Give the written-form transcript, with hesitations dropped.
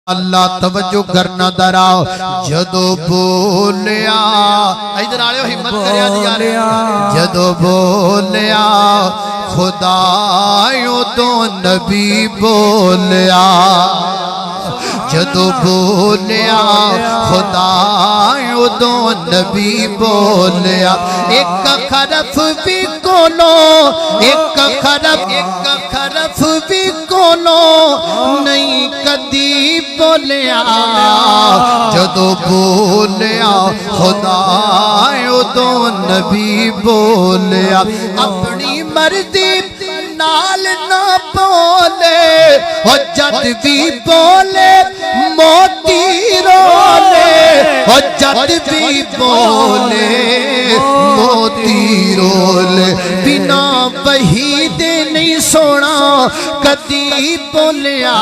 اللہ توجہ کرنا دراؤ جدو بولیا ادھر آ رہے ہو ہمت کریا جی آ رہے جدو بولیا خدایوں تو نبی بولیا جدو بولیا خدایوں تو نبی بولیا ایک خرف بھی کونو ایک خرف بھی کونو نہیں کدی بولیا جدو بولیا خدایوں تو نبی بولیا اپنی مرضی نال نہ بولے اور جد بھی بولے موتی رولے اور جد بھی بولے موتی رولے بنا وحی دے نہیں سونا کدی بولیا